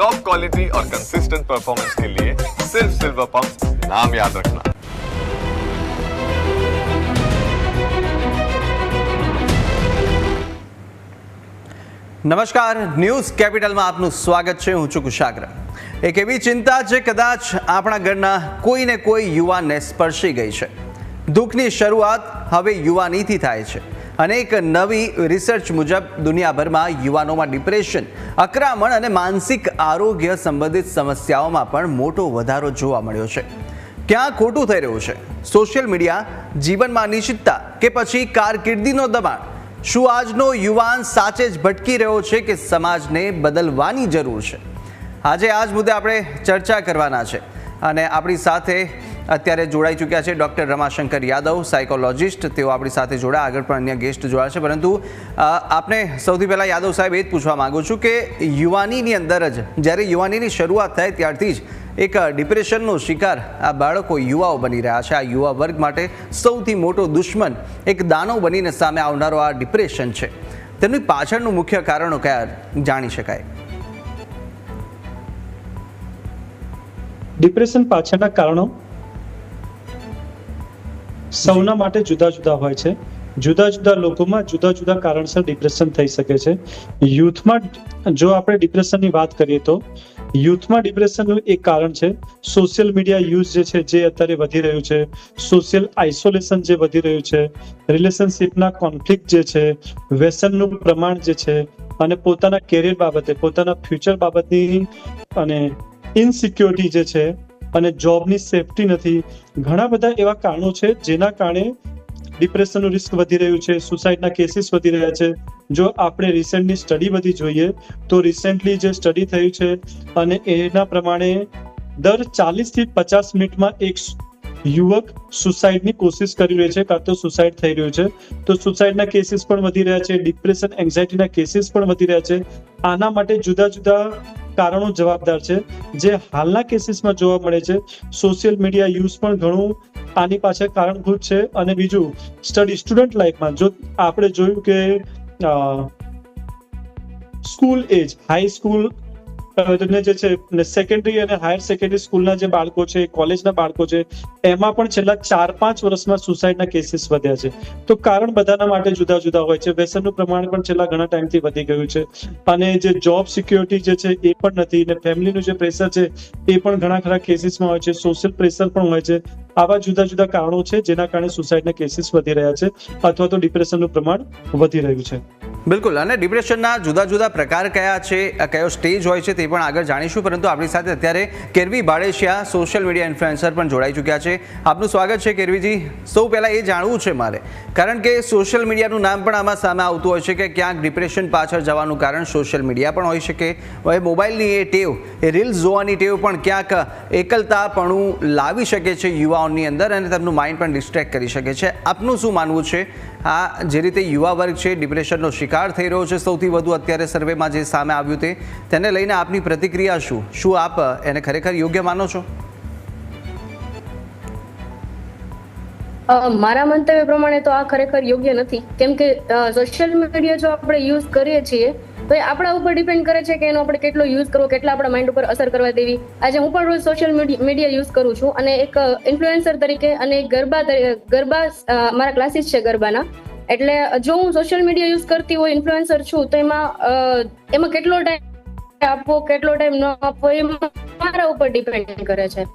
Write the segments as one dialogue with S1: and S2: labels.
S1: Top quality और consistent performance के लिए सिर्फ सिल्वर पंप नाम याद रखना।
S2: નમસ્કાર, ન્યૂઝ કેપિટલમાં આપનું સ્વાગત છે. હું છું કુશાગ્ર. એક એવી ચિંતા જે કદાચ આપણા ઘરના કોઈને કોઈ યુવાનને સ્પર્શી ગઈ છે. દુઃખની શરૂઆત હવે યુવાનીથી થાય છે અને એક નવી રિસર્ચ મુજબ દુનિયાભરમાં યુવાનોમાં ડિપ્રેશન, આક્રમણ અને માનસિક આરોગ્ય સંબંધિત સમસ્યાઓમાં પણ મોટો વધારો જોવા મળ્યો છે. ક્યાં ખોટું થઈ રહ્યું છે? સોશિયલ મીડિયા, જીવનમાં અનિશ્ચિતતા કે પછી કારકિર્દીનો દબાણ? શું આજનો યુવાન સાચે જ ભટકી રહ્યો છે કે સમાજને બદલવાની જરૂર છે? આજે આ જ મુદ્દે આપણે ચર્ચા કરવાના છે અને આપણી સાથે અત્યારે જોડાઈ ચૂક્યા છે ડૉક્ટર રમાશંકર યાદવ, સાયકોલોજિસ્ટ. તેઓ આપણી સાથે જોડા, આગળ પણ અન્ય ગેસ્ટ જોડાશે. પરંતુ આપને સૌથી પહેલાં યાદવ સાહેબ એ જ પૂછવા માગું છું કે યુવાનીની અંદર જ જ્યારે યુવાનીની શરૂઆત થાય ત્યારથી જ એક ડિપ્રેશનનો શિકાર આ બાળકો, યુવાઓ બની રહ્યા છે. આ યુવા વર્ગ માટે સૌથી મોટો દુશ્મન, એક દાનવ બનીને સામે આવનારો આ ડિપ્રેશન છે. તેમની પાછળનું મુખ્ય કારણો કયા જાણી શકાય?
S3: ડિપ્રેશન પાછળના કારણો સૌના માટે જુદા જુદા હોય છે. જુદા જુદા લોકોમાં જુદા જુદા કારણસર ડિપ્રેશન થઈ શકે છે. યુથમાં જો આપણે ડિપ્રેશનની વાત કરીએ તો યુથમાં ડિપ્રેશનનું એક કારણ છે સોશિયલ મીડિયા યુઝ જે છે, જે અત્યારે વધી રહ્યું છે, સોશિયલ આઇસોલેશન જે વધી રહ્યું છે, રિલેશનશિપના કોન્ફ્લિક્ટ જે છે, વ્યસનનું પ્રમાણ જે છે અને પોતાના કેરિયર બાબતે, પોતાના ફ્યુચર બાબતની અને ઇનસિક્યોરિટી જે છે અને જોબની સેફટી નથી. ઘણા બધા એવા કારણો છે જેના કારણે ડિપ્રેશનનું રિસ્ક વધી રહ્યું છે, સુસાઇડના કેસીસ વધી રહ્યા છે. જો આપણે રિસેન્ટની સ્ટડી બધી જોઈએ તો રિસેન્ટલી જે સ્ટડી થયું છે અને એના પ્રમાણે દર 40 થી 50 મિનિટમાં એક યુવક સુસાઇડની કોશિશ કરી રહ્યો છે, કાં તો સુસાઇડ થઈ રહ્યું છે. તો સુસાઇડના કેસીસ પણ વધી રહ્યા છે, ડિપ્રેશન, એન્ઝાઇટીના કેસીસ પણ વધી રહ્યા છે. આના માટે જુદા જુદા કારણો જવાબદાર છે જે હાલના કેસીસમાં જોવા મળે છે. સોશિયલ મીડિયા યુઝ પણ ઘણું આની પાછળ કારણભૂત છે. અને બીજું, સ્ટુડન્ટ લાઈફમાં જો આપણે જોયું કે સ્કૂલ એજ, હાઈ સ્કૂલ જે છે, સેકન્ડરી અને હાયર સેકન્ડરી સ્કૂલના જે બાળકો છે, કોલેજના બાળકો છે, એમાં પણ છેલ્લા 4-5 વર્ષમાં સુસાઇડના કેસીસ વધ્યા છે. તો કારણ બધાના માટે જુદા જુદા હોય છે. વ્યસનનું પ્રમાણ પણ છેલ્લા ઘણા ટાઈમથી વધી ગયું છે અને જે જોબ સિક્યોરિટી જે છે એ પણ નથી, અને ફેમિલીનું જે પ્રેશર છે એ પણ ઘણા ખરા કેસીસમાં હોય છે, સોશિયલ પ્રેશર પણ હોય છે. આવા જુદા જુદા કારણો છે જેના કારણે સુસાઇડના કેસીસ વધી રહ્યા છે અથવા તો ડિપ્રેશનનું પ્રમાણ વધી રહ્યું છે.
S2: બિલકુલ. અને ડિપ્રેશનના જુદા જુદા પ્રકાર કયા છે, કયો સ્ટેજ હોય છે તે પણ આગળ જાણીશું. પરંતુ આપણી સાથે અત્યારે કેરવી ભાડેશિયા, સોશિયલ મીડિયા ઇન્ફ્લુએન્સર પણ જોડાઈ ચૂક્યા છે. આપનું સ્વાગત છે કેરવીજી. સૌ પહેલાં એ જાણવું છે મારે, કારણ કે સોશિયલ મીડિયાનું નામ પણ આમાં સામે આવતું હોય છે કે ક્યાંક ડિપ્રેશન પાછળ જવાનું કારણ સોશિયલ મીડિયા પણ હોઈ શકે. હવે મોબાઈલની એ ટેવ, એ રીલ્સ જોવાની ટેવ પણ ક્યાંક એકલતાપણું લાવી શકે છે યુવાઓની અંદર અને તેમનું માઇન્ડ પણ ડિસ્ટ્રેક્ટ કરી શકે છે. આપનું શું માનવું છે? આ જે રીતે યુવા વર્ગ છે ડિપ્રેશનનો શિકાર થઈ રહ્યો છે સૌથી વધુ અત્યારે સર્વેમાં જે સામે આવ્યું તેને લઈને આપની પ્રતિક્રિયા શું? શું આપ એને ખરેખર યોગ્ય માનો છો?
S4: મારા મંતવ્ય પ્રમાણે તો આ ખરેખર યોગ્ય નથી. કેમ કે સોશિયલ મીડિયા જો આપણે યુઝ કરીએ છીએ તો એ આપણા ઉપર ડિપેન્ડ કરે છે કે એનો આપણે કેટલો યુઝ કરવો, કેટલા આપણા માઇન્ડ ઉપર અસર કરવા દેવી. આજે હું પણ રોજ સોશિયલ મીડિયા યુઝ કરું છું અને એક ઇન્ફ્લુએન્સર તરીકે અને ગરબા મારા ક્લાસીસ છે ગરબાના. એટલે જો હું સોશિયલ મીડિયા યુઝ કરતી હોય, ઇન્ફ્લુએન્સર છું, તો એમાં કેટલો ટાઈમ આપવો, કેટલો ટાઈમ ન આપવો એ મારા ઉપર ડિપેન્ડ કરે છે.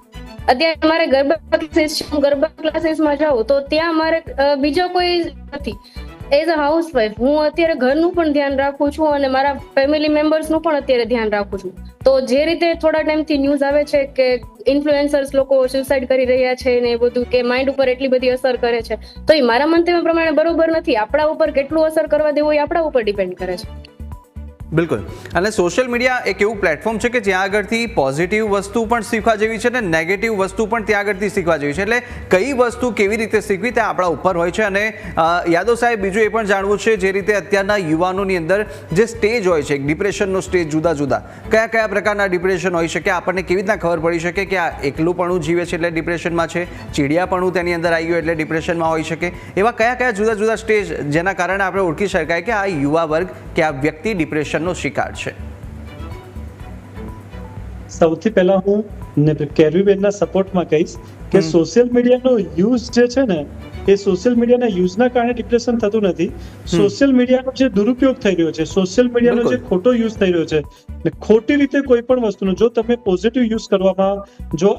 S4: અત્યારે મારે ગરબા ક્લાસીસ છે, હું ગરબા ક્લાસીસમાં જાઉં તો ત્યાં મારે બીજો કોઈ નથી. એઝ અ હાઉસવાઈફ હું અત્યારે ઘરનું પણ ધ્યાન રાખું છું અને મારા ફેમિલી મેમ્બર્સનું પણ અત્યારે ધ્યાન રાખું છું. તો જે રીતે થોડા ટાઈમથી ન્યૂઝ આવે છે કે ઇન્ફ્લુએન્સર્સ લોકો સુસાઇડ કરી રહ્યા છે ને એ બધું, કે માઇન્ડ ઉપર એટલી બધી અસર કરે છે, તો એ મારા મંતવ્ય પ્રમાણે બરોબર નથી. આપણા ઉપર કેટલું અસર કરવા દેવું એ આપણા ઉપર ડિપેન્ડ કરે છે.
S2: બિલકુલ. અને સોશિયલ મીડિયા એક એવું પ્લેટફોર્મ છે કે જ્યાં આગળથી પોઝિટિવ વસ્તુ પણ શીખવા જેવી છે અને નેગેટિવ વસ્તુ પણ ત્યાં આગળથી શીખવા જેવી છે. એટલે કઈ વસ્તુ કેવી રીતે શીખવી તે આપણા ઉપર હોય છે. અને યાદવ સાહેબ, બીજું એ પણ જાણવું છે, જે રીતે અત્યારના યુવાનોની અંદર જે સ્ટેજ હોય છે, ડિપ્રેશનનો સ્ટેજ જુદા જુદા, કયા કયા પ્રકારના ડિપ્રેશન હોઈ શકે, આપણને કેવી રીતના ખબર પડી શકે કે આ એકલુંપણું જીવે છે એટલે ડિપ્રેશનમાં છે, ચીડિયાપણું તેની અંદર આવી ગયું એટલે ડિપ્રેશનમાં હોઈ શકે? એવા કયા કયા જુદા જુદા સ્ટેજ જેના કારણે આપણે ઓળખી શકાય કે આ યુવા વર્ગ કે આ વ્યક્તિ ડિપ્રેશન નો શિકાર છે?
S3: સૌથી પહેલા હું કેરવીબેનના સપોર્ટમાં કહીશ કે સોશિયલ મીડિયાનો યુઝ જે છે ને એ સોશિયલ મીડિયાના યુઝના કારણે ડિપ્રેશન થતું નથી. સોશિયલ મીડિયાનો જે દુરુપયોગ થઈ રહ્યો છે, સોશિયલ મીડિયાનો જે ખોટો યુઝ થઈ રહ્યો છે, ખોટી રીતે કોઈ પણ વસ્તુનો જો તમે પોઝિટિવ યુઝ કરવામાં, જો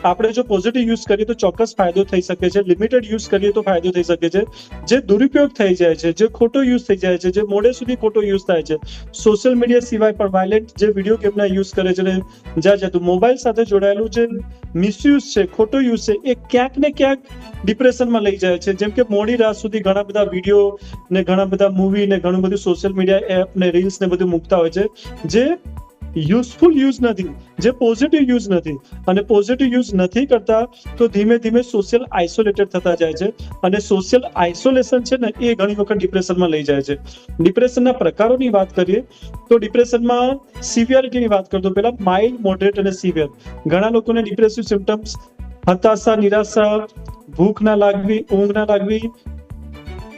S3: આપણે જો પોઝિટિવ યુઝ કરીએ તો ચોક્કસ ફાયદો થઈ શકે છે, લિમિટેડ યુઝ કરીએ તો ફાયદો થઈ શકે છે. જે દુરુપયોગ થઈ જાય છે, જે ખોટો યુઝ થઈ જાય છે, જે મોડે સુધી ખોટો યુઝ થાય છે, સોશિયલ મીડિયા સિવાય પણ વાયલેન્ટ જે વિડીયો ગેમના યુઝ કરે છે, જ્યાં જતું મોબાઈલ સાથે જોડાયેલું જે મિસયુઝ છે, ખોટો યુઝ છે, એ ક્યાંક ને ક્યાંક ડિપ્રેશનમાં લઈ જાય છે. જેમ કે મોડી રાત સુધી ઘણા બધા વિડીયો ને ઘણા બધા મૂવી ને ઘણું બધું સોશિયલ મીડિયા એપ ને રીલ્સ ને બધું મૂકતા હોય છે, જે યુઝફુલ યુઝ નથી, જે પોઝિટિવ યુઝ નથી. અને પોઝિટિવ યુઝ નથી કરતા તો ધીમે ધીમે સોશિયલ આઇસોલેટેડ થતા જાય છે. અને સોશિયલ આઇસોલેશન છે ને એ ઘણી વખત ડિપ્રેશનમાં લઈ જાય છે. ડિપ્રેશનના પ્રકારોની વાત કરીએ તો ડિપ્રેશનમાં સિવિયરિટીની વાત કરતો પહેલા માઇલ્ડ, મોડરેટ અને સિવિયર. ઘણા લોકોને ડિપ્રેસિવ સિમ્પટમ્સ હતાશા, નિરાશા, ભૂખ ના લાગવી, ઊંઘ ના લાગવી,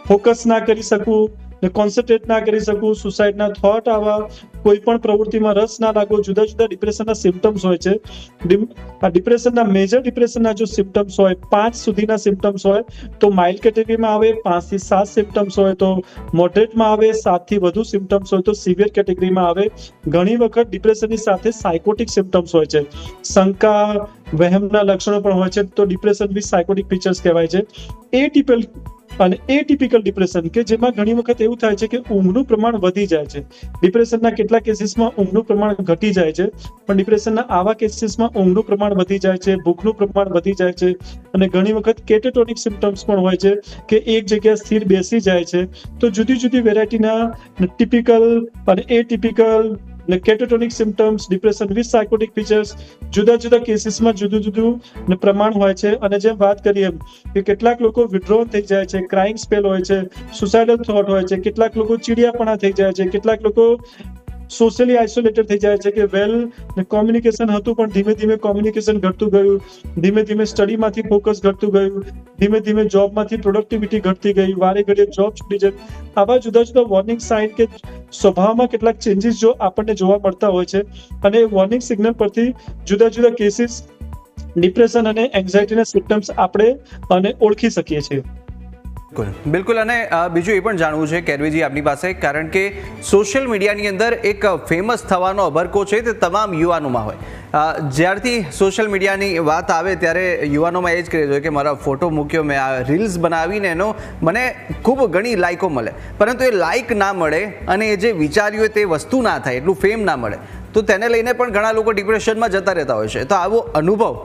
S3: ફોકસ ના કરી શકવું, કોન્સન્ટ્રેટ ના કરી શકવું, સુસાઇડના થોટ આવવા, કોઈ પણ પ્રવૃત્તિમાં રસ ના લાગવો, જુદા જુદા ડિપ્રેશનના સિમ્પટમ્સ હોય છે. આ ડિપ્રેશનના મેજર ડિપ્રેશનના જો સિમ્પટમ્સ હોય 5 સુધીના સિમ્પટમ્સ હોય તો માઇલ્ડ કેટેગરીમાં આવે, 5 થી 7 સિમ્પટમ્સ હોય તો મોડરેટમાં આવે, 7 થી વધુ સિમ્પટમ્સ હોય તો સિવિયર કેટેગરીમાં આવે. ઘણી વખત ડિપ્રેશનની સાથે સાયકોટિક સિમ્પટમ્સ હોય છે, શંકા, વહેમના લક્ષણો પણ હોય છે, તો ડિપ્રેશન વિથ સાયકોટિક ફીચર્સ કહેવાય છે. એટીપિકલ ડિપ્રેશન કે જેમાં ઘણી વખત એવું થાય છે કે ઊંઘનું પ્રમાણ વધી જાય છે. ડિપ્રેશનના કેટલાક કેસીસમાં ઊંઘનું પ્રમાણ ઘટી જાય છે, પણ ડિપ્રેશનના આવા કેસીસમાં ઊંઘનું પ્રમાણ વધી જાય છે, ભૂખનું પ્રમાણ વધી જાય છે. અને ઘણી વખત કેટેટોનિક સિમ્પટમ્સ પણ હોય છે કે એક જગ્યાએ સ્થિર બેસી જાય છે. તો જુદી જુદી વેરાયટીના ટિપિકલ અને એટિપિકલ કેટેટોનિક સિમ્પટમ્સ, ડિપ્રેશન વિથ સાયકોટિક ફીચર્સ, જુદા જુદા કેસીસમાં જુદું જુદું પ્રમાણ હોય છે. અને જેમ વાત કરીએ કે કેટલાક લોકો વિડ્રોલ થઈ જાય છે, ક્રાઇંગ સ્પેલ હોય છે, સુસાઇડલ થોટ હોય છે, કેટલાક લોકો ચીડિયાપણા થઈ જાય છે, કેટલાક લોકો સોશિયલી આઇસોલેટેડ થઈ જાય છે કે વેલ કોમ્યુનિકેશન હતું પણ ધીમે ધીમે કોમ્યુનિકેશન ઘટતું ગયું, ધીમે ધીમે સ્ટડીમાંથી ફોકસ ઘટતું ગયું, ધીમે ધીમે જોબમાંથી પ્રોડક્ટિવિટી ઘટતી ગઈ, વારે ઘડીએ જોબ છૂટી જાય. આવા જુદા જુદા વોર્નિંગ સાઇન કે સ્વભાવમાં કેટલાક ચેન્જીસ જો આપણને જોવા મળતા હોય છે. અને વોર્નિંગ સિગ્નલ પરથી જુદા જુદા કેસીસ ડિપ્રેશન અને એન્ઝાઇટીના સિમ્પટમ્સ આપણે ઓળખી શકીએ છીએ.
S2: બિલકુલ. અને બીજું એ પણ જાણવું છે કેરવીજી આપની પાસે, કારણ કે સોશિયલ મીડિયાની અંદર એક ફેમસ થવાનો અભરકો છે તે તમામ યુવાનોમાં હોય. જ્યારથી સોશિયલ મીડિયાની વાત આવે ત્યારે યુવાનોમાં એ જ ક્રેઝ હોય કે મારા ફોટો મૂક્યો, મેં આ રીલ્સ બનાવીને એનો મને ખૂબ ઘણી લાઇકો મળે, પરંતુ એ લાઇક ના મળે અને એ જે વિચાર્યું હોય તે વસ્તુ ના થાય, એટલું ફેમ ના મળે, તો તેને લઈને પણ ઘણા લોકો ડિપ્રેશનમાં જતા રહેતા હોય છે. તો આવો અનુભવ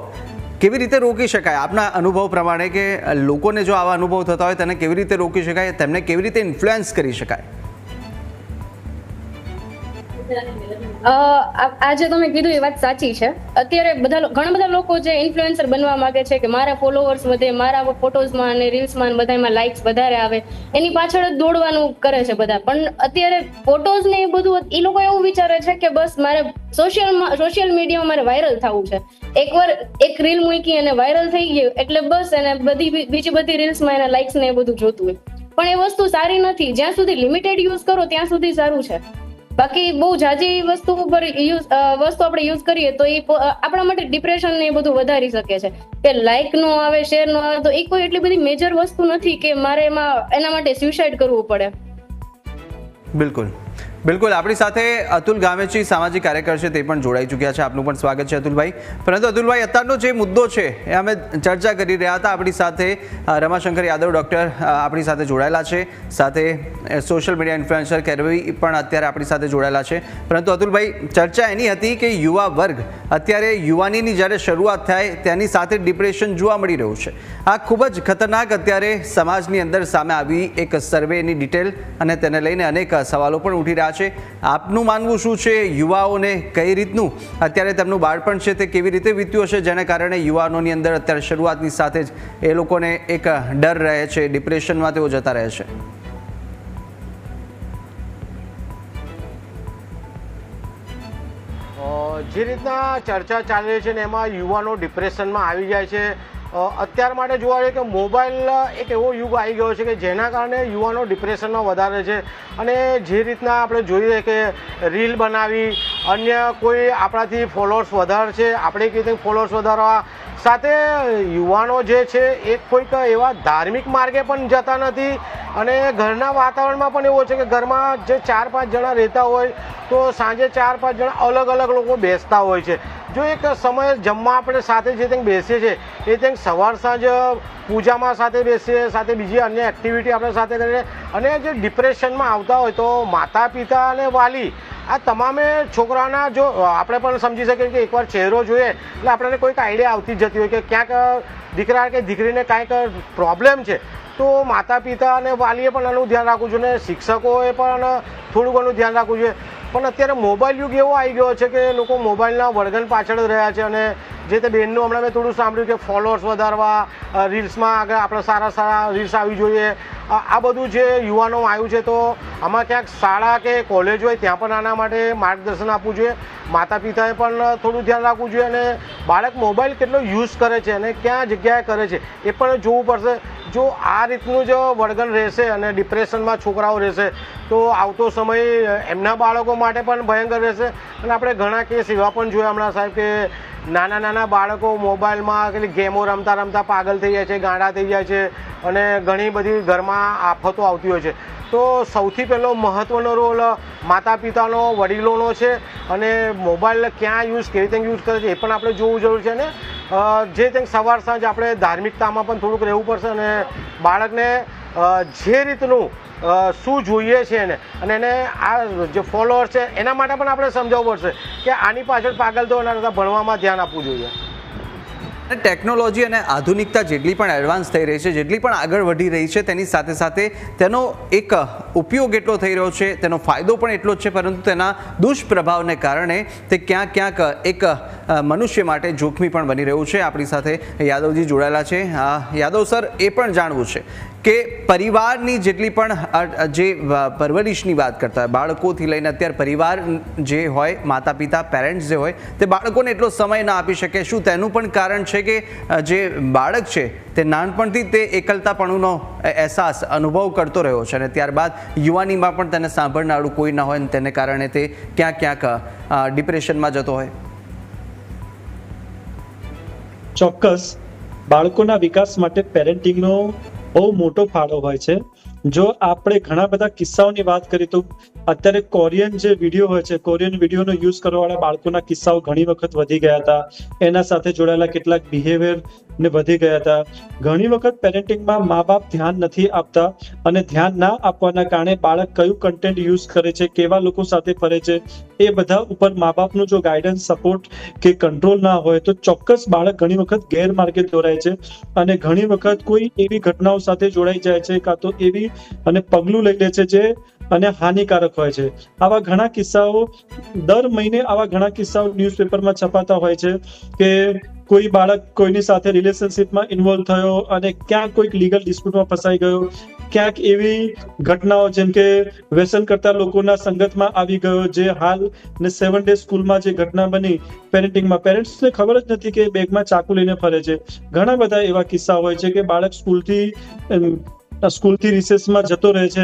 S2: કેવી રીતે રોકી શકાય આપના અનુભવ પ્રમાણે, કે લોકોને જો આવા અનુભવ થતા હોય તેને કેવી રીતે રોકી શકાય, તેમને કેવી રીતે ઇન્ફ્લુઅન્સ કરી શકાય?
S4: આજે તમે કીધું એ વાત સાચી છે. અત્યારે ઘણા બધા લોકો જે ઇન્ફ્લુએન્સર બનવા માંગે છે કે મારા ફોલોવર્સ વધે, મારા ફોટોઝમાં અને રીલ્સમાં બધામાં લાઇક્સ વધારે આવે, એની પાછળ જ દોડવાનું કરે છે બધા. પણ અત્યારે ફોટોઝ ને એ બધું એ લોકો એવું વિચારે છે કે બસ મારે સોશિયલ મીડિયામાં મારે વાયરલ થવું છે. એકવાર એક રીલ મૂકી અને વાયરલ થઈ ગયું એટલે બસ એને બીજી બધી રીલ્સમાં એના લાઇક્સ ને એ બધું જોતું હોય. પણ એ વસ્તુ સારી નથી. જ્યાં સુધી લિમિટેડ યુઝ કરો ત્યાં સુધી સારું છે. બાકી બહુ જાજી વસ્તુ ઉપર આપણે યુઝ કરીએ તો એ આપણા માટે ડિપ્રેશન ને એ બધું વધારી શકે છે. કે લાઇક નો આવે, શેર નો આવે, તો એ કોઈ એટલી બધી મેજર વસ્તુ નથી કે મારે એના માટે સ્યુસાઇડ કરવું પડે.
S2: બિલકુલ બિલકુલ. આપણી સાથે અતુલ ગામેચી સામાજિક કાર્યકર છે, તે પણ જોડાઈ ચૂક્યા છે. આપનું પણ સ્વાગત છે અતુલભાઈ. પરંતુ અતુલભાઈ, અત્યારનો જે મુદ્દો છે એ અમે ચર્ચા કરી રહ્યા હતા. આપણી સાથે રમાશંકર યાદવ ડૉક્ટર આપણી સાથે જોડાયેલા છે, સાથે સોશિયલ મીડિયા ઇન્ફ્લુએન્સર કેરવી પણ અત્યારે આપણી સાથે જોડાયેલા છે. પરંતુ અતુલભાઈ, ચર્ચા એની હતી કે યુવા વર્ગ અત્યારે યુવાનીની જ્યારે શરૂઆત થાય તેની સાથે ડિપ્રેશન જોવા મળી રહ્યું છે. આ ખૂબ જ ખતરનાક અત્યારે સમાજની અંદર સામે આવી એક સર્વેની ડિટેલ, અને તેને લઈને અનેક સવાલો પણ ઉઠી રહ્યા છે. આપનું માનવું શું છે? યુવાઓને કઈ રીતનું અત્યારે તેમનું બાળપણ છે તે કેવી રીતે વીત્યું હશે, જેને કારણે યુવાનોની અંદર અત્યારે શરૂઆતની સાથે જ એ લોકોને એક ડર રહે છે, ડિપ્રેશનમાં તેઓ જતા રહે છે?
S5: જે રીતના ચર્ચા ચાલી રહી છે ને એમાં યુવાનો ડિપ્રેશનમાં આવી જાય છે, અત્યાર માટે જોવા જઈએ કે મોબાઈલ એક એવો યુગ આવી ગયો છે કે જેના કારણે યુવાનો ડિપ્રેશનમાં વધારે છે. અને જે રીતના આપણે જોઈએ કે રીલ બનાવી, અન્ય કોઈ આપણાથી ફોલોઅર્સ વધારે છે, આપણે કેવી રીતે ફોલોઅર્સ વધારવા, સાથે યુવાનો જે છે એ કોઈક એવા ધાર્મિક માર્ગે પણ જતા નથી. અને ઘરના વાતાવરણમાં પણ એવું છે કે ઘરમાં જે 4-5 જણા રહેતા હોય તો સાંજે 4-5 જણા અલગ અલગ લોકો બેસતા હોય છે. જો એક સમય જમવા આપણે સાથે જે ત્યાં બેસીએ છીએ એ ત્યાં સવાર સાંજ પૂજામાં સાથે બેસીએ, સાથે બીજી અન્ય એક્ટિવિટી આપણે સાથે કરીએ. અને જે ડિપ્રેશનમાં આવતા હોય તો માતા પિતા અને વાલી આ તમામે છોકરાના, જો આપણે પણ સમજી શકીએ કે એકવાર ચહેરો જોઈએ એટલે આપણને કોઈક આઈડિયા આવતી જ જતી હોય કે ક્યાંક દીકરા કે દીકરીને કાંઈક પ્રોબ્લેમ છે. તો માતા પિતા અને વાલીએ પણ આનું ધ્યાન રાખવું જોઈએ અને શિક્ષકોએ પણ થોડું ઘણું ધ્યાન રાખવું જોઈએ. પણ અત્યારે મોબાઈલ યુગ એવો આવી ગયો છે કે લોકો મોબાઈલના વળગણ પાછળ જ રહ્યા છે. અને જે તે બહેનનું હમણાં મેં થોડું સાંભળ્યું કે ફોલોઅર્સ વધારવા, રીલ્સમાં આગળ આપણે સારા રીલ્સ આવી જોઈએ, આ બધું જે યુવાનોમાં આવ્યું છે. તો આમાં ક્યાંક શાળા કે કોલેજ હોય ત્યાં પણ આના માટે માર્ગદર્શન આપવું જોઈએ. માતા પિતાએ પણ થોડું ધ્યાન રાખવું જોઈએ અને બાળક મોબાઈલ કેટલો યુઝ કરે છે અને ક્યાં જગ્યાએ કરે છે એ પણ જોવું પડશે. જો આ રીતનું જો વળગણ રહેશે અને ડિપ્રેશનમાં છોકરાઓ રહેશે તો આવતો સમય એમના બાળકો માટે પણ ભયંકર રહેશે. અને આપણે ઘણા કેસ એવા પણ જોયા હમણાં સાહેબ કે નાના બાળકો મોબાઈલમાં કેટલી ગેમો રમતા પાગલ થઈ જાય છે, ગાંડા થઈ જાય છે અને ઘણી બધી ઘરમાં આફતો આવતી હોય છે. તો સૌથી પહેલો મહત્ત્વનો રોલ માતા પિતાનો, વડીલોનો છે. અને મોબાઈલ ક્યાં યુઝ, કેવી રીતે યુઝ કરે છે એ પણ આપણે જોવું જરૂર છે. અને જે કંઈક સવાર સાંજ આપણે ધાર્મિકતામાં પણ થોડુંક રહેવું પડશે અને બાળકને જે રીતનું શું જોઈએ છે એને, અને એને આ જે ફોલોઅર છે એના માટે પણ આપણે સમજાવવું પડશે કે આની પાછળ પાગલ તો એના કરતાં ભણવામાં ધ્યાન આપવું જોઈએ.
S2: ટેકનોલોજી અને આધુનિકતા જેટલી પણ એડવાન્સ થઈ રહી છે, જેટલી પણ આગળ વધી રહી છે, તેની સાથે સાથે તેનો એક ઉપયોગ એટલો થઈ રહ્યો છે, તેનો ફાયદો પણ એટલો જ છે, પરંતુ તેના દુષ્પ્રભાવને કારણે તે ક્યાંક એક મનુષ્ય માટે જોખમી પણ બની રહ્યું છે. આપણી સાથે યાદવજી જોડાયેલા છે. યાદવ સર, એ પણ જાણવું છે કે પરિવારની જેટલી પણ જે પરવરિશની વાત કરતા હોય, બાળકોથી લઈને અત્યારે પરિવાર જે હોય, માતા પિતા, પેરેન્ટ્સ જે હોય, તે બાળકોને એટલો સમય ના આપી શકે. શું તેનું પણ કારણ છે કે જે બાળક છે તે નાનપણથી તે એકલતાપણુનો અહેસાસ અનુભવ કરતો રહ્યો છે અને ત્યારબાદ યુવાનીમાં પણ તેને સાંભળનારું કોઈ ના હોય અને તેને કારણે તે ક્યાંક ડિપ્રેશનમાં જતો હોય?
S3: ચોક્કસ બાળકોના વિકાસ માટે પેરેન્ટિંગનો બહુ મોટો ફાળો હોય છે. જો આપણે ઘણા બધા કિસ્સાઓની વાત કરીએ તો અત્યારે કોરિયન જે વિડીયો હોય છે, કોરિયન વિડીયોનો યુઝ કરવાવાળા બાળકોના કિસ્સાઓ ઘણી વખત વધી ગયા હતા. એના સાથે જોડાયેલા કેટલાક બિહેવિયર ને વધી ગયા હતા. ઘણી વખત પેરેન્ટિંગમાં મા બાપ ધ્યાન નથી આપતા અને ધ્યાન ના આપવાના કારણે બાળક કયું કન્ટેન્ટ યુઝ કરે છે, કેવા લોકો સાથે ફરે છે, એ બધા ઉપર મા બાપનું જો ગાઈડન્સ, સપોર્ટ કે કંટ્રોલ ના હોય તો ચોક્કસ બાળક ઘણી વખત ગેરમાર્ગે દોરાય છે અને ઘણી વખત કોઈ એવી ઘટનાઓ સાથે જોડાઈ જાય છે કાં તો એવી અને પગલું લઈ લે છે જે અને હાનિકારક હોય છે. આવા ઘણા કિસ્સાઓ દર મહિને ન્યૂઝપેપરમાં છપાતા હોય છે કે કોઈ બાળક કોઈની સાથે રિલેશનશિપમાં ઇન્વોલ્વ થયો અને ક્યાંક કોઈક લીગલ ડિસ્પ્યુટમાં ફસાઈ ગયો, ક્યાંક એવી ઘટનાઓ જેમ કે વ્યસન કરતા લોકોના સંગતમાં આવી ગયો, જે હાલ ને 7 ડે સ્કૂલમાં જે ઘટના બની પેરેન્ટિંગમાં, પેરેન્ટ્સને ખબર જ નથી કે બેગમાં ચાકુ લઈને ફરે છે. ઘણા બધા એવા કિસ્સા હોય છે કે બાળક સ્કૂલથી રિસેસમાં જતો રહે છે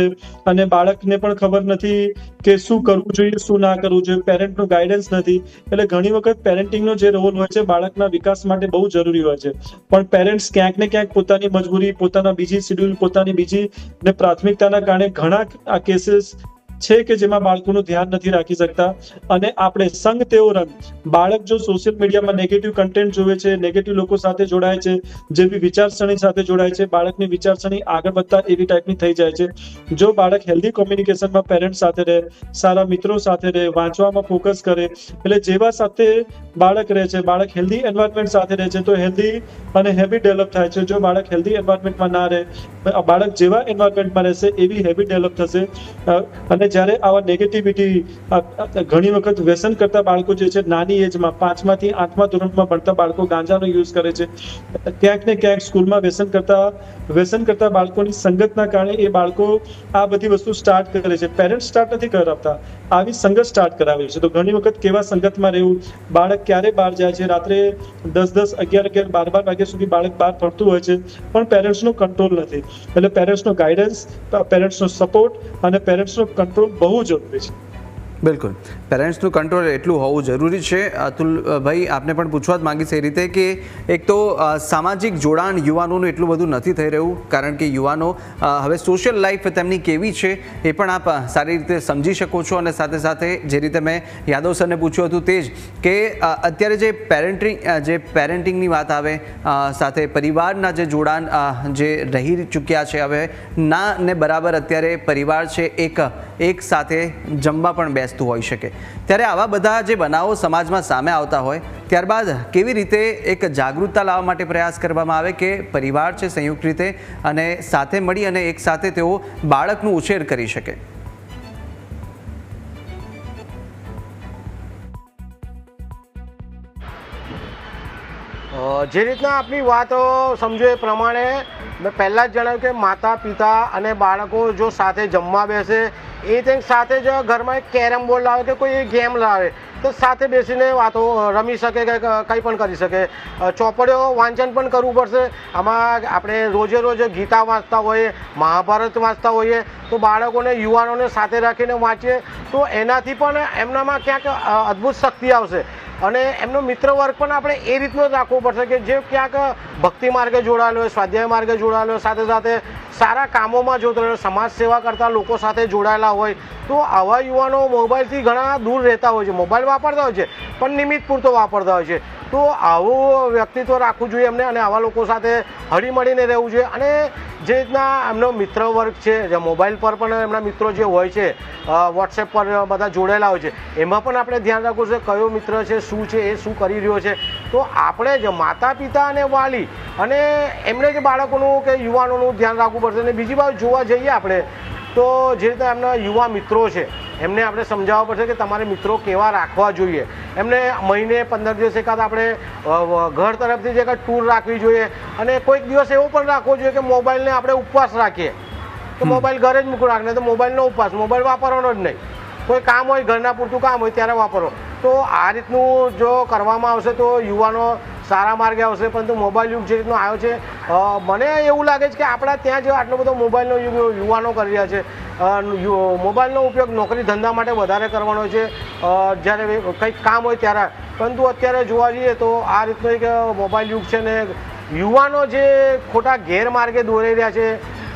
S3: અને બાળકને પણ ખબર નથી કે શું કરવું જોઈએ, શું ના કરવું જોઈએ, પેરેન્ટનું ગાઈડન્સ નથી. એટલે ઘણી વખત પેરેન્ટિંગનો જે રોલ હોય છે બાળકના વિકાસ માટે બહુ જરૂરી હોય છે. પણ પેરેન્ટ્સ ક્યાંક ને ક્યાંક પોતાની મજબૂરી, પોતાના બીજી શેડ્યુલ, પોતાની બીજી ને પ્રાથમિકતાના કારણે ઘણા આ કેસીસ છે કે જેમાં બાળકોનું ધ્યાન નથી રાખી શકતા. અને આપણે સંગ તેવો રંગ, બાળક જો સોશિયલ મીડિયામાં નેગેટિવ કન્ટેન્ટ જોવે છે, નેગેટિવ લોકો સાથે જોડાય છે, જેવી વિચારસરણી સાથે જોડાય છે, બાળકની વિચારસરણી આગળ વધતા એવી ટાઈપની થઈ જાય છે. જો બાળક હેલ્ધી કોમ્યુનિકેશનમાં પેરેન્ટ સાથે રહે, સારા મિત્રો સાથે રહે, વાંચવામાં ફોકસ કરે, એટલે જેવા સાથે બાળક રહે છે, બાળક હેલ્ધી એન્વાયરમેન્ટ સાથે રહે છે તો હેલ્ધી અને હેબિટ ડેવલપ થાય છે. જો બાળક હેલ્ધી એન્વાયરમેન્ટમાં ના રહે, બાળક જેવા એન્વાયરમેન્ટમાં રહેશે એવી હેબિટ ડેવલપ થશે. અને જ્યારે આવા નેગેટિવિટી, ઘણી વખત વ્યસન કરતા બાળકો જે છે નાની નાની એજમાં 5મા થી 8મા ધોરણમાં ભણતા બાળકો ગાંજાનો યુઝ કરે છે. ક્યાંક ને ક્યાંક સ્કૂલમાં વ્યસન કરતા બાળકોની સંગતના કારણે એ બાળકો આ બધી વસ્તુ સ્ટાર્ટ કરે છે. પેરેન્ટ્સ સ્ટાર્ટ નથી કરાવતા, આવી સંગત સ્ટાર્ટ કરાવે છે. તો ઘણી વખત કેવા સંગતમાં રહેવું, બાળક ક્યારે બહાર જાય છે, રાત્રે 10-10, 11-11, 12-12 વાગ્યા સુધી બાળક બહાર ફરતું હોય છે, પણ પેરેન્ટ્સનો કંટ્રોલ નથી. એટલે પેરેન્ટ્સનો ગાઈડન્સ, પેરેન્ટ્સનો સપોર્ટ અને પેરેન્ટ્સનો કંટ્રોલ બહુ જરૂરી છે.
S2: બિલકુલ, પેરેન્ટ્સનું કંટ્રોલ એટલું હોવું જરૂરી છે. અતુલભાઈ, આપને પણ પૂછવા જ માંગીશ એ રીતે કે એક તો સામાજિક જોડાણ યુવાનોનું એટલું બધું નથી થઈ રહ્યું, કારણ કે યુવાનો હવે સોશિયલ લાઈફ તેમની કેવી છે એ પણ આપ સારી રીતે સમજી શકો છો. અને સાથે સાથે જે રીતે મેં યાદવ સરને પૂછ્યું હતું તે જ કે અત્યારે જે પેરેન્ટિંગની વાત આવે, સાથે પરિવારના જે જોડાણ જે રહી ચૂક્યા છે, હવે ના ને બરાબર અત્યારે પરિવાર છે એક સાથે જમવા પણ બેસતું હોઈ શકે, ત્યારે આવા બધા જે બનાવો સમાજમાં સામે આવતા હોય ત્યારબાદ કેવી રીતે એક જાગૃતતા લાવવા માટે પ્રયાસ કરવામાં આવે કે પરિવાર છે સંયુક્ત રીતે અને સાથે મળી અને એક સાથે તેઓ બાળકનું ઉછેર કરી શકે.
S5: જે રીતના આપની વાત સમજો એ પ્રમાણે મેં પહેલાં જ જણાવ્યું કે માતા પિતા અને બાળકો જો સાથે જમવા બેસે, એ તે સાથે જ ઘરમાં એક કેરમ બોર્ડ લાવે કે કોઈ ગેમ લાવે તો સાથે બેસીને વાતો રમી શકે કે કંઈ પણ કરી શકે. ચોપડીઓ વાંચન પણ કરવું પડશે. આમાં આપણે રોજે રોજ ગીતા વાંચતા હોઈએ, મહાભારત વાંચતા હોઈએ, તો બાળકોને યુવાનોને સાથે રાખીને વાંચીએ તો એનાથી પણ એમનામાં ક્યાંક અદ્ભુત શક્તિ આવશે. અને એમનો મિત્ર વર્ગ પણ આપણે એ રીતનો જ રાખવો પડશે કે જે ક્યાંક ભક્તિ માર્ગે જોડાયેલો હોય, સ્વાધ્યાય માર્ગે જોડાયેલો હોય, સાથે સાથે સારા કામોમાં જોડાયેલો, સમાજ સેવા કરતા લોકો સાથે જોડાયેલા હોય. તો આવા યુવાનો મોબાઈલથી ઘણા દૂર રહેતા હોય છે, મોબાઈલ વાપરતા હોય છે પણ નિમિત્ત પૂરતો વાપરતા હોય છે. તો આવું વ્યક્તિત્વ રાખવું જોઈએ એમને અને આવા લોકો સાથે હળીમળીને રહેવું જોઈએ. અને જે રીતના એમનો મિત્ર વર્ગ છે, જે મોબાઈલ પર પણ એમના મિત્રો જે હોય છે, વોટ્સએપ પર બધા જોડાયેલા હોય છે, એમાં પણ આપણે ધ્યાન રાખવું છે કયો મિત્ર છે, શું છે, એ શું કરી રહ્યો છે. તો આપણે જ માતા પિતા અને વાલી અને એમને જ બાળકોનું કે યુવાનોનું ધ્યાન રાખવું પડશે. અને બીજી બાજુ જોવા જઈએ આપણે તો જે રીતે એમના યુવા મિત્રો છે એમને આપણે સમજાવવા પડશે કે તમારે મિત્રો કેવા રાખવા જોઈએ. એમને મહિને 15 દિવસ એકાદ આપણે ઘર તરફથી જે કાંઈ ટૂર રાખવી જોઈએ. અને કોઈક દિવસ એવો પણ રાખવો જોઈએ કે મોબાઈલને આપણે ઉપવાસ રાખીએ કે મોબાઈલ ઘરે જ મૂકી રાખીએ, તો મોબાઈલનો ઉપવાસ, મોબાઈલ વાપરવાનો જ નહીં. કોઈ કામ હોય, ઘરના પૂરતું કામ હોય ત્યારે વાપરો. તો આ રીતનું જો કરવામાં આવશે તો યુવાનો સારા માર્ગે આવશે. પરંતુ મોબાઈલ યુગ જે રીતનો આવ્યો છે, મને એવું લાગે છે કે આપણા ત્યાં જે આટલો બધો મોબાઈલનો યુગ યુવાનો કરી રહ્યા છે, મોબાઈલનો ઉપયોગ નોકરી ધંધા માટે વધારે કરવાનો છે જ્યારે કંઈક કામ હોય ત્યારે. પરંતુ અત્યારે જોવા જઈએ તો આ રીતનો એક મોબાઈલ યુગ છે ને યુવાનો જે ખોટા ગેરમાર્ગે દોરાઈ રહ્યા છે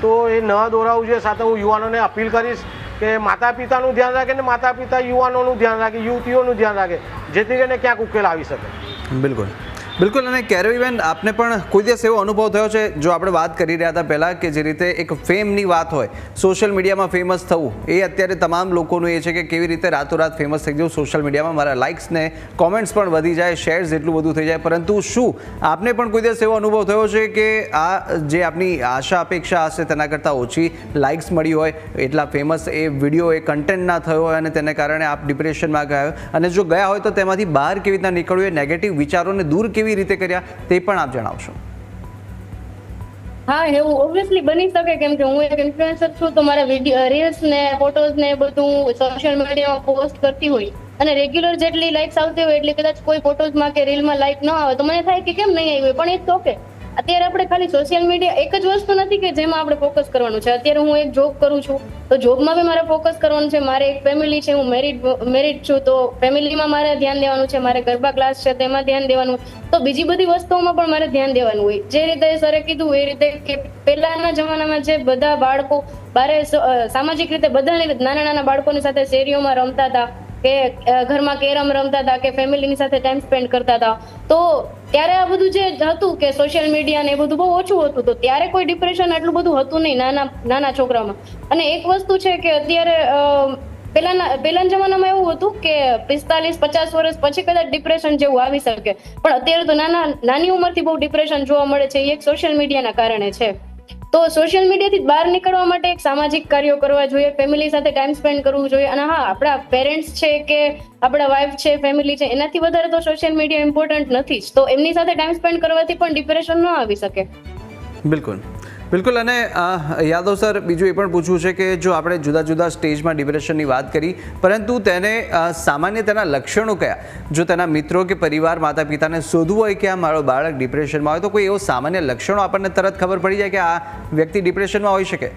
S5: તો એ ન દોરાવવું જોઈએ. સાથે હું યુવાનોને અપીલ કરીશ કે માતા પિતાનું ધ્યાન રાખે ને માતા પિતા યુવાનોનું ધ્યાન રાખે, યુવતીઓનું ધ્યાન રાખે, જેથી કરીને ક્યાંક ઉકેલ આવી શકે.
S2: બિલકુલ બિલકુલ. અને કેરવીબેન, આપને પણ કોઈ દિવસ એવો અનુભવ થયો છે, જો આપણે વાત કરી રહ્યા હતા પહેલાં કે જે રીતે એક ફેમની વાત હોય, સોશિયલ મીડિયામાં ફેમસ થવું, એ અત્યારે તમામ લોકોનું એ છે કે કેવી રીતે રાતોરાત ફેમસ થઈ જવું સોશિયલ મીડિયામાં, મારા લાઇક્સ ને કોમેન્ટ્સ પણ વધી જાય, શેર્સ એટલું બધું થઈ જાય. પરંતુ શું આપને પણ કોઈ દિવસ એવો અનુભવ થયો છે કે આ જે આપની આશા અપેક્ષા હશે તેના કરતાં ઓછી લાઇક્સ મળી હોય, એટલા ફેમસ એ વિડીયો, એ કન્ટેન્ટ ના થયો હોય અને તેને કારણે આપ ડિપ્રેશનમાં ગયા હોય, અને જો ગયા હોય તો તેમાંથી બહાર કેવી રીતના નીકળવું, એ નેગેટિવ વિચારોને દૂર કેવી રીતે કર્યા તે પણ આપ જણાવશો?
S4: હા, એવું ઓબ્વિયસલી બની શકે, કેમ કે હું એક ઇન્ફ્લુએન્સર છું તો મારા વિડીયો, રીલ્સ ને ફોટોઝ ને બધું સોશિયલ મીડિયામાં પોસ્ટ કરતી હોય અને રેગ્યુલર જેટલી લાઇક્સ આવતી હોય એટલે કદાચ કોઈ ફોટોઝમાં કે રીલમાં લાઇક ન આવે તો મને થાય કે કેમ નહીં આવી હોય, પણ ઇટ્સ ઓકે. અત્યારે આપણે ખાલી સોશિયલ મીડિયા એક જ વસ્તુ નથી કે જેમાં આપણે ફોકસ કરવાનું છે. અત્યારે હું એક જોબ કરું છું તો જોબમાં બી મારે ફોકસ કરવાનું છે, મારે એક ફેમિલી છે, હું મેરિડ છું તો ફેમિલીમાં મારે ધ્યાન દેવાનું છે, મારે ગરબા ક્લાસ છે તેમાં ધ્યાન દેવાનું, તો બીજી બધી વસ્તુઓમાં પણ મારે ધ્યાન દેવાનું હોય. જે રીતે સરે કીધું એ રીતે કે પહેલાના જમાનામાં જે બધા બાળકો બારે સામાજિક રીતે બધા નાના નાના બાળકોની સાથે શેરીઓમાં રમતા હતા કે ઘરમાં કેરમ રમતા હતા કે ફેમિલીની સાથે ટાઈમ સ્પેન્ડ કરતા હતા, તો ત્યારે આ બધું જે હતું કે સોશિયલ મીડિયા ને એ બધું બહુ ઓછું હતું, તો ત્યારે કોઈ ડિપ્રેશન એટલું બધું હતું નહીં નાના છોકરામાં. અને એક વસ્તુ છે કે અત્યારે પહેલાના જમાનામાં એવું હતું કે 45-50 વર્ષ પછી કદાચ ડિપ્રેશન જેવું આવી શકે, પણ અત્યારે તો નાની ઉંમરથી બહુ ડિપ્રેશન જોવા મળે છે. એ એક સોશિયલ મીડિયાના કારણે છે. તો સોશિયલ મીડિયાથી બહાર નીકળવા માટે એક સામાજિક કાર્યો કરવા જોઈએ, ફેમિલી સાથે ટાઈમ સ્પેન્ડ કરવું જોઈએ. અને હા, આપણા પેરેન્ટ્સ છે કે આપણા વાઇફ છે, ફેમિલી છે, એનાથી વધારે તો સોશિયલ મીડિયા ઇમ્પોર્ટન્ટ નથી જ. તો એમની સાથે ટાઈમ સ્પેન્ડ કરવાથી પણ ડિપ્રેશન ન આવી શકે.
S2: બિલકુલ બિલકુલ. અને યાદવ સર, બીજું એ પણ પૂછવું છે કે જો આપણે જુદા જુદા સ્ટેજમાં ડિપ્રેશનની વાત કરી, પરંતુ તેને સામાન્ય તેના લક્ષણો કયા? જો તેના મિત્રો કે પરિવાર, માતા પિતાને શોધવું હોય કે આ મારો બાળક ડિપ્રેશનમાં હોય, તો કોઈ એવો સામાન્ય લક્ષણો આપણને તરત ખબર પડી જાય કે આ વ્યક્તિ ડિપ્રેશનમાં હોઈ શકે?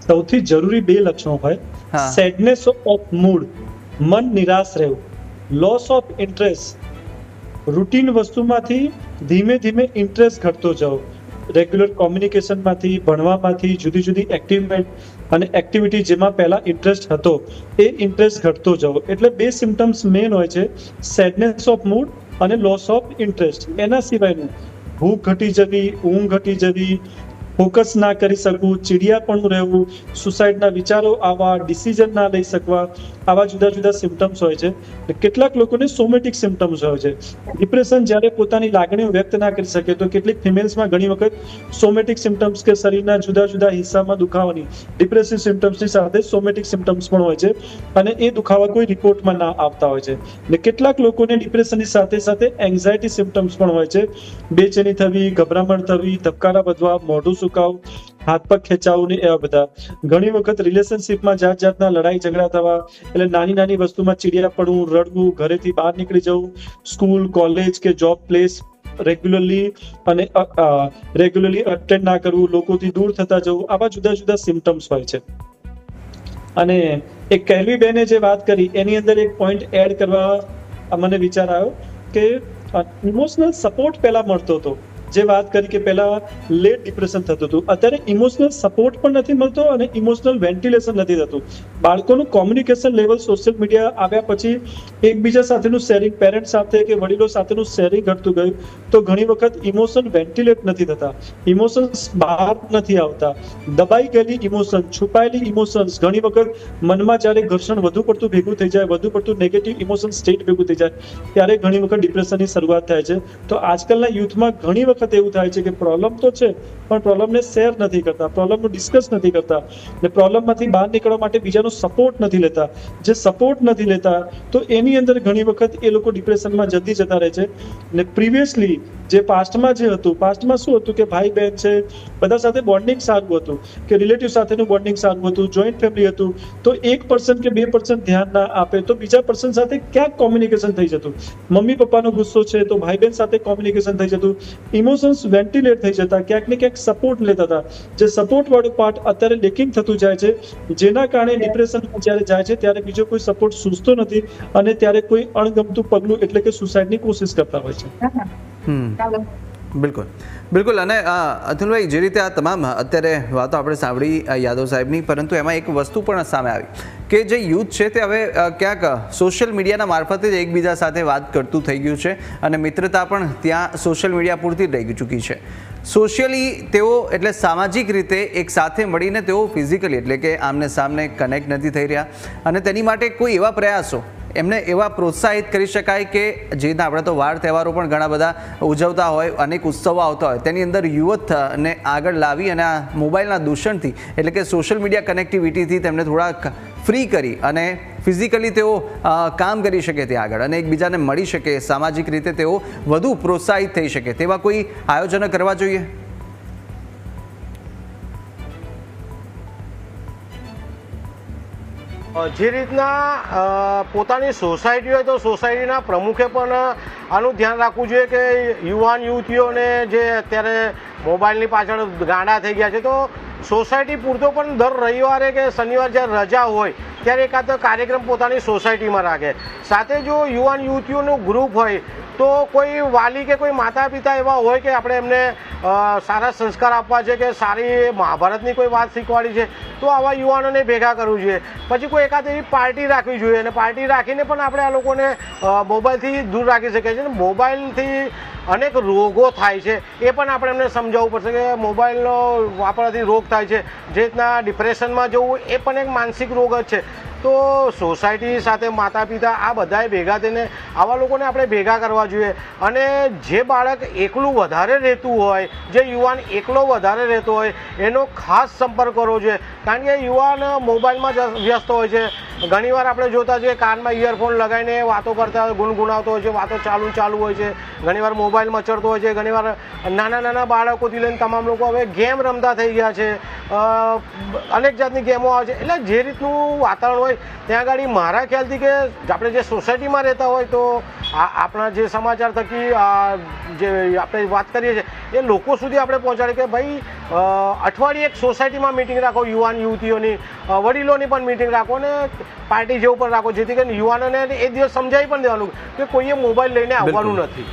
S3: સૌથી જરૂરી 2 લક્ષણો હોય: સેડનેસ ઓફ મૂડ, મન નિરાશ રહેવું; લોસ ઓફ ઇન્ટરેસ્ટ, રૂટીન વસ્તુમાંથી ધીમે ધીમે ઇન્ટરેસ્ટ ઘટતો જાવ, રેગ્યુલર કોમ્યુનિકેશનમાંથી, ભણવામાંથી, જુદી જુદી એક્ટિવિટી જેમાં પહેલા ઇન્ટરેસ્ટ હતો એ ઇન્ટરેસ્ટ ઘટતો જાવ. એટલે 2 સિમ્ટમ્સ મેઇન હોય છે: સેડનેસ ઓફ મૂડ અને લોસ ઓફ ઇન્ટરેસ્ટ. એના સિવાયનું ભૂખ ઘટી જવી, ઊંઘ ઘટી જવી, ફોકસ ના કરી શકવું, ચીડિયાપણું રહેવું, સુસાઇડના વિચારો આવવા, ડિસિઝન ના લઈ શકવા, આવા જુદા જુદા સિમ્ટમ્સ હોય છે. કેટલાક લોકોને સોમેટિક સિમ્ટમ્સ હોય છે. ડિપ્રેશન જ્યારે પોતાની લાગણીઓ વ્યક્ત ના કરી શકે તો કેટલીક ફિમેલ્સમાં ઘણી વખત સોમેટિક સિમ્ટમ્સ કે શરીરના જુદા જુદા હિસ્સામાં દુખાવાની ડિપ્રેસિવ સિમ્ટમ્સની સાથે સોમેટિક સિમ્ટમ્સ પણ હોય છે, અને એ દુખાવા કોઈ રિપોર્ટમાં ના આવતા હોય છે. અને કેટલાક લોકોને ડિપ્રેશનની સાથે સાથે એન્ઝાયટી સિમ્ટમ્સ પણ હોય છે: બેચેની થવી, ગભરામણ થવી, ધબકારા વધવા, મોઢું સુકાવું, હાથ પગ ખેંચાવું ને એવા બધા. ઘણી વખત રિલેશનશિપમાં જાતના લડાઈ ઝઘડા થવા, એટલે નાની નાની વસ્તુમાં ચીડિયાપણું, રડવું, ઘરેથી બહાર નીકળી જવું, સ્કૂલ, કોલેજ કે જોબ પ્લેસ રેગ્યુલરલી અટેન્ડ ના કરવું, લોકોથી દૂર થતા જવું, આવા જુદા જુદા સિમ્ટમ્સ હોય છે. અને એક કહેવી બેને જે વાત કરી એની અંદર એક પોઈન્ટ એડ કરવા મને વિચાર આવ્યો કે ઇમોશનલ સપોર્ટ પહેલા મળતો હતો. જે વાત કરી કે પહેલા લેટ ડિપ્રેશન થતું હતું, અત્યારે ઇમોશનલ સપોર્ટ પણ નથી મળતો અને ઇમોશનલ વેન્ટિલેશન નથી થતું. બાળકોનું કોમ્યુનિકેશન લેવલ સોશિયલ મીડિયા આવ્યા પછી એકબીજા સાથેનું શેરિંગ, પેરેન્ટ સાથે કે વડીલો સાથેનું શેરિંગ ઘટતું ગયું, તો ઘણી વખત ઇમોશન વેન્ટિલેટ નથી થતા, ઇમોશન્સ બહાર નથી આવતા. દબાઈ ગયેલી ઇમોશન, છુપાયેલી ઇમોશન્સ, ઘણી વખત મનમાં જ્યારે ઘર્ષણ વધુ પડતું ભેગું થઈ જાય, વધુ પડતું નેગેટિવ ઇમોશન સ્ટેટ ભેગું થઈ જાય, ત્યારે ઘણી વખત ડિપ્રેશનની શરૂઆત થાય છે. તો આજકાલના યુથમાં ઘણી વખત એવું થાય છે કે પ્રોબ્લેમ તો છે પણ પ્રોબ્લેમને શેર નથી કરતા, પ્રોબ્લેમનું ડિસ્કસ નથી કરતા, ને પ્રોબ્લેમમાંથી બહાર નીકળવા માટે બીજાનો સપોર્ટ નથી લેતા. જે સપોર્ટ નથી લેતા તો એની અંદર ઘણી વખત એ લોકો ડિપ્રેશનમાં જલ્દી જતા રહે છે. ને પ્રિવિયસલી જે પાસ્ટમાં જે હતું, પાસ્ટમાં શું હતું કે ભાઈ બહેન છે, બધા સાથે બોન્ડિંગ સારું હતું, કે રિલેટિવ સાથેનું બોન્ડિંગ સારું હતું, જોઈન્ટ ફેમિલી હતું, તો 1% કે 2% ધ્યાન ના આપે તો બીજા પર્સન સાથે ક્યાંક કોમ્યુનિકેશન થઈ જતું. મમ્મી પપ્પાનો ગુસ્સો છે તો ભાઈ બહેન સાથે કોમ્યુનિકેશન થઈ જતું, ઇમોશન્સ વેન્ટિલેટ થઈ જતા, ક્યાંક ને ક્યાંક સપોર્ટ લેતા હતા. જે સપોર્ટ વાળું પાર્ટ અત્યારે લેકિંગ થતું જાય છે, જેના કારણે ડિપ્રેશનમાં જ્યારે જાય છે ત્યારે બીજો કોઈ સપોર્ટ સૂઝતો નથી અને ત્યારે કોઈ અણગમતું પગલું એટલે કે સુસાઇડની કોશિશ કરતા હોય છે.
S2: બિલકુલ બિલકુલ. અને અતુલભાઈ, જે રીતે આ તમામ અત્યારે વાતો આપણે સાંભળી યાદવ સાહેબની, પરંતુ એમાં એક વસ્તુ પણ સામે આવી કે જે યુથ છે તે હવે ક્યાંક સોશિયલ મીડિયાના મારફતે જ એકબીજા સાથે વાત કરતું થઈ ગયું છે અને મિત્રતા પણ ત્યાં સોશિયલ મીડિયા પૂરતી જ રહી ચૂકી છે. સોશિયલી તેઓ એટલે સામાજિક રીતે એક સાથે મળીને તેઓ ફિઝિકલી એટલે કે આમને સામને કનેક્ટ નથી થઈ રહ્યા, અને તેની માટે કોઈ એવા પ્રયાસો એમને એવા પ્રોત્સાહિત કરી શકાય કે જે રીતના આપણે તો વાર તહેવારો પણ ઘણા બધા ઉજવતા હોય, અનેક ઉત્સવો આવતા હોય, તેની અંદર યુવકને આગળ લાવી અને આ મોબાઈલના દૂષણથી એટલે કે સોશિયલ મીડિયા કનેક્ટિવિટીથી તેમને થોડાક ફ્રી કરી અને ફિઝિકલી તેઓ કામ કરી શકે ત્યાં આગળ અને એકબીજાને મળી શકે, સામાજિક રીતે તેઓ વધુ પ્રોત્સાહિત થઈ શકે, તેવા કોઈ આયોજનો કરવા જોઈએ?
S5: જે રીતના પોતાની સોસાયટી હોય તો સોસાયટીના પ્રમુખે પણ આનું ધ્યાન રાખવું જોઈએ કે યુવતીઓને જે અત્યારે મોબાઈલની પાછળ ગાંડા થઈ ગયા છે, તો સોસાયટી પૂરતો પણ દર રવિવારે કે શનિવાર જ્યારે રજા હોય ત્યારે એકાદ કાર્યક્રમ પોતાની સોસાયટીમાં રાખે. સાથે જો યુવતીઓનું ગ્રુપ હોય તો કોઈ વાલી કે કોઈ માતા પિતા એવા હોય કે આપણે એમને સારા સંસ્કાર આપવા છે કે સારી મહાભારતની કોઈ વાત શીખવાડી છે, તો આવા યુવાનોને ભેગા કરવું જોઈએ. પછી કોઈ એકાદ એવી પાર્ટી રાખવી જોઈએ અને પાર્ટી રાખીને પણ આપણે આ લોકોને મોબાઈલથી દૂર રાખી શકીએ છીએ. મોબાઈલથી અનેક રોગો થાય છે એ પણ આપણે એમને સમજાવવું પડશે કે મોબાઈલનો વાપરવાથી રોગ થાય છે. જે રીતના ડિપ્રેશનમાં જવું એ પણ એક માનસિક રોગ જ છે. તો સોસાયટી સાથે માતા પિતા આ બધાએ ભેગા થઈને આવા લોકોને આપણે ભેગા કરવા જોઈએ. અને જે બાળક એકલું વધારે રહેતું હોય, જે યુવાન એકલો વધારે રહેતો હોય, એનો ખાસ સંપર્ક કરવો જોઈએ. કારણ કે યુવાન મોબાઈલમાં જ વ્યસ્ત હોય છે. ઘણીવાર આપણે જોતા છીએ કાનમાં ઇયરફોન લગાવીને વાતો કરતા હોય, ગુનગુનાવતો હોય છે, વાતો ચાલુ હોય છે. ઘણીવાર મોબાઈલ મચડતો હોય છે. ઘણીવાર નાના બાળકોથી લઈને તમામ લોકો હવે ગેમ રમતા થઈ ગયા છે. અનેક જાતની ગેમો આવે છે. એટલે જે રીતનું વાતાવરણ હોય ત્યાં આગળ મારા ખ્યાલથી કે આપણે જે સોસાયટીમાં રહેતા હોય તો આપણા જે સમાચાર થકી જે આપણે વાત કરીએ છીએ એ લોકો સુધી આપણે પહોંચાડીએ કે ભાઈ અઠવાડિયે એક સોસાયટીમાં મિટિંગ રાખો, યુવતીઓની, વડીલોની પણ મિટિંગ રાખો ને પાર્ટી જેવું પણ રાખો, જેથી કરીને યુવાનોને એ દિવસ સમજાવી પણ દેવાનું કે કોઈએ મોબાઈલ લઈને આવવાનું નથી,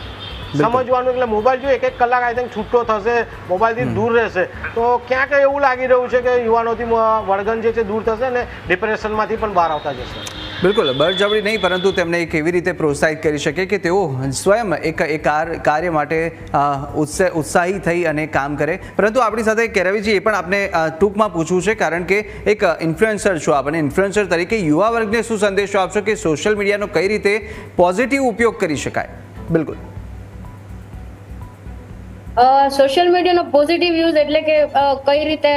S5: સમજવાનું. એટલે મોબાઈલ જો એક કલાક આઈ થિંક છૂટો થશે, મોબાઈલથી દૂર રહેશે તો ક્યાંક એવું લાગી રહ્યું છે કે યુવાનોથી વળગણ જે છે દૂર થશે ને ડિપ્રેશનમાંથી પણ બહાર આવતા જશે.
S2: બિલકુલ બળજબરી નહીં, પરંતુ તેમને કેવી રીતે પ્રોત્સાહિત કરી શકે કે તેઓ સ્વયં એક કાર્ય માટે ઉત્સાહી થઈ અને કામ કરે. પરંતુ આપણી સાથે કેરાવીજી એ પણ આપને ટૂંકમાં પૂછવું છે, કારણ કે એક ઇન્ફ્લુએન્સર છો આપ, અને ઇન્ફ્લુએન્સર તરીકે યુવા વર્ગને શું સંદેશો આપશો કે સોશિયલ મીડિયાનો કઈ રીતે પોઝિટિવ ઉપયોગ કરી શકાય? બિલકુલ,
S4: સોશિયલ મીડિયાનો પોઝિટિવ યુઝ એટલે કે કઈ રીતે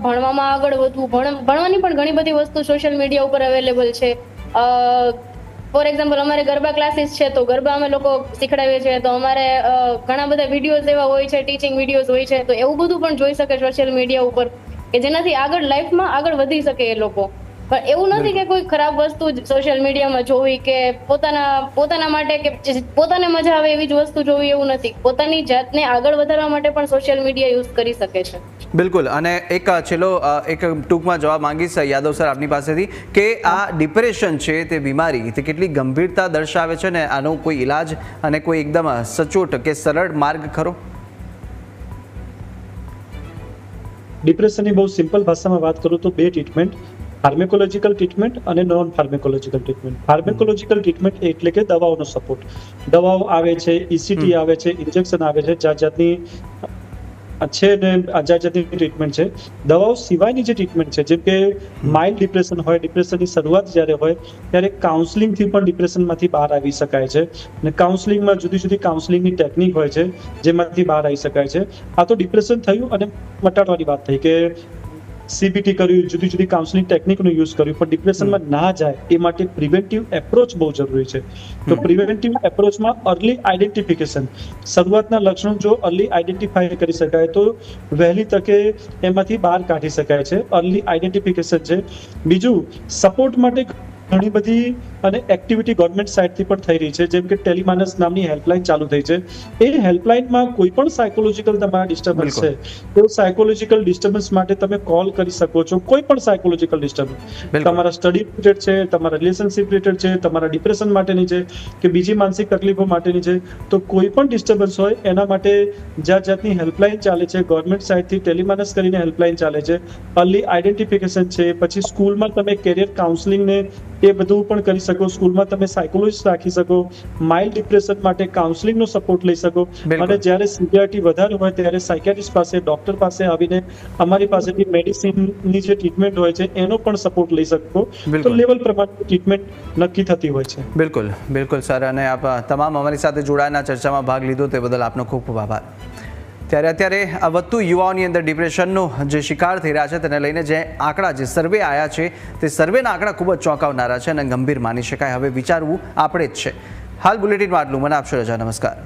S4: ભણવામાં આગળ વધવું. ભણવાની પણ ઘણી બધી વસ્તુ સોશિયલ મીડિયા ઉપર અવેલેબલ છે. ફોર એક્ઝામ્પલ અમારે ગરબા ક્લાસીસ છે તો ગરબા અમે લોકો શીખડાવીએ છીએ, તો અમારે ઘણા બધા વિડીયોઝ એવા હોય છે, ટીચિંગ વિડીયોઝ હોય છે, તો એવું બધું પણ જોઈ શકે સોશિયલ મીડિયા ઉપર કે જેનાથી આગળ લાઈફમાં આગળ વધી શકે એ લોકો. પણ એવું નથી કે કોઈ ખરાબ વસ્તુ સોશિયલ મીડિયામાં જોવી કે પોતાના માટે કે પોતાને મજા આવે એવી જ વસ્તુ જોવી, એવું નથી. પોતાની જાતને આગળ વધારવા માટે પણ સોશિયલ મીડિયા યુઝ કરી શકે છે.
S2: બિલકુલ. અને એક છેલ્લો એક ટૂંકમાં જવાબ માંગીશ યાદવ સર આપની પાસેથી કે આ ડિપ્રેશન છે તે બીમારી તે કેટલી ગંભીરતા દર્શાવે છે ને આનો કોઈ ઇલાજ અને કોઈ એકદમ સચોટ કે સરળ માર્ગ ખરો?
S3: ડિપ્રેશનની બહુ સિમ્પલ ભાષામાં વાત કરું તો બે ટ્રીટમેન્ટ, ફાર્મેકોલોજીકલ ટ્રીટમેન્ટ અને નોન ફાર્મેકોલોજીકલ ટ્રીટમેન્ટ. ફાર્મેકોલોજીકલ ટ્રીટમેન્ટ એટલે કે દવાઓનો સપોર્ટ. દવાઓ આવે છે, ECT આવે છે, ઇન્જેક્શન આવે છે, જાત જાતની છે ને જાત જાતની ટ્રીટમેન્ટ છે. દવાઓ સિવાયની જે ટ્રીટમેન્ટ છે, જેમ કે માઇલ્ડ ડિપ્રેશન હોય, ડિપ્રેશનની શરૂઆત જ્યારે હોય ત્યારે કાઉન્સલિંગથી પણ ડિપ્રેશનમાંથી બહાર આવી શકાય છે. અને કાઉન્સલિંગમાં જુદી કાઉન્સલિંગની ટેકનિક હોય છે જેમાંથી બહાર આવી શકાય છે. આ તો ડિપ્રેશન થયું અને મટાડવાની વાત થઈ કે CBT કર્યું, જુદી કાઉન્સલિંગ ટેકનિકનો યુઝ કર્યું, પણ ડિપ્રેશનમાં ના જાય એ માટે પ્રિવેન્ટિવ એપ્રોચ બહુ જરૂરી છે. તો પ્રિવેન્ટિવ એપ્રોચમાં અર્લી આઈડેન્ટિફિકેશન, શરૂઆતના લક્ષણો જો અર્લી આઈડેન્ટિફાઈ કરી શકાય તો વહેલી તકે એમાંથી બહાર કાઢી શકાય છે. અર્લી આઈડેન્ટિફિકેશન છે. બીજું, સપોર્ટ માટે ઘણી બધી અને એક્ટિવિટી ગવર્મેન્ટ સાઇડથી પણ થઈ રહી છે, જેમ કે ટેલિમાનસ નામની હેલ્પલાઇન ચાલુ થઈ છે. એ હેલ્પલાઇનમાં કોઈ પણ સાયકોલોજીકલ તમારા ડિસ્ટર્બન્સ છે તો સાયકોલોજીકલ ડિસ્ટર્બન્સ માટે તમે કોલ કરી શકો છો. કોઈ પણ સાયકોલોજીકલ ડિસ્ટર્બન્સ, તમારા સ્ટડી રિલેટેડ છે, તમારા રિલેશનશિપ રિલેટેડ છે, તમારા ડિપ્રેશન માટેની છે કે બીજી માનસિક તકલીફો માટેની છે, તો કોઈ પણ ડિસ્ટર્બન્સ હોય એના માટે જાત જાતની હેલ્પલાઇન ચાલે છે. ગવર્મેન્ટ સાઇડથી ટેલિમાનસ કરીને હેલ્પલાઇન ચાલે છે. અર્લી આઈડેન્ટિફિકેશન છે. પછી સ્કૂલમાં તમે કેરિયર કાઉન્સલિંગને એ બધું પણ કરી શકો. સ્કૂલમાં તમે સાયકોલોજીસ્ટ રાખી શકો. માઇલ્ડ ડિપ્રેશન માટે કાઉન્સલિંગનો સપોર્ટ લઈ શકો. અને જ્યારે સિવિયરિટી વધારે હોય ત્યારે સાયકિયાટ્રિસ્ટ પાસે, ડોક્ટર પાસે આવીને અમારી પાસેથી મેડિસિનની જે ટ્રીટમેન્ટ હોય છે એનો પણ સપોર્ટ લઈ શકો. તો લેવલ પ્રમાણે ટ્રીટમેન્ટ નક્કી થતી હોય છે.
S2: બિલકુલ સર. અને આપ તમામ અમારી સાથે જોડાયેલા ચર્ચામાં ભાગ લીધો તે બદલ આપનો ખૂબ ખૂબ આભાર. અત્યારે આ વધતું યુવાઓની અંદર ડિપ્રેશનનો જે શિકાર થઈ રહ્યા છે તેને લઈને જે આંકડા, જે સર્વે આવ્યા છે તે સર્વેના આંકડા ખૂબ જ ચોંકાવનારા છે અને ગંભીર માની શકાય. હવે વિચારવું આપણે જ છે. હાલ બુલેટિનમાં આટલું. મને આપશો રજા. નમસ્કાર.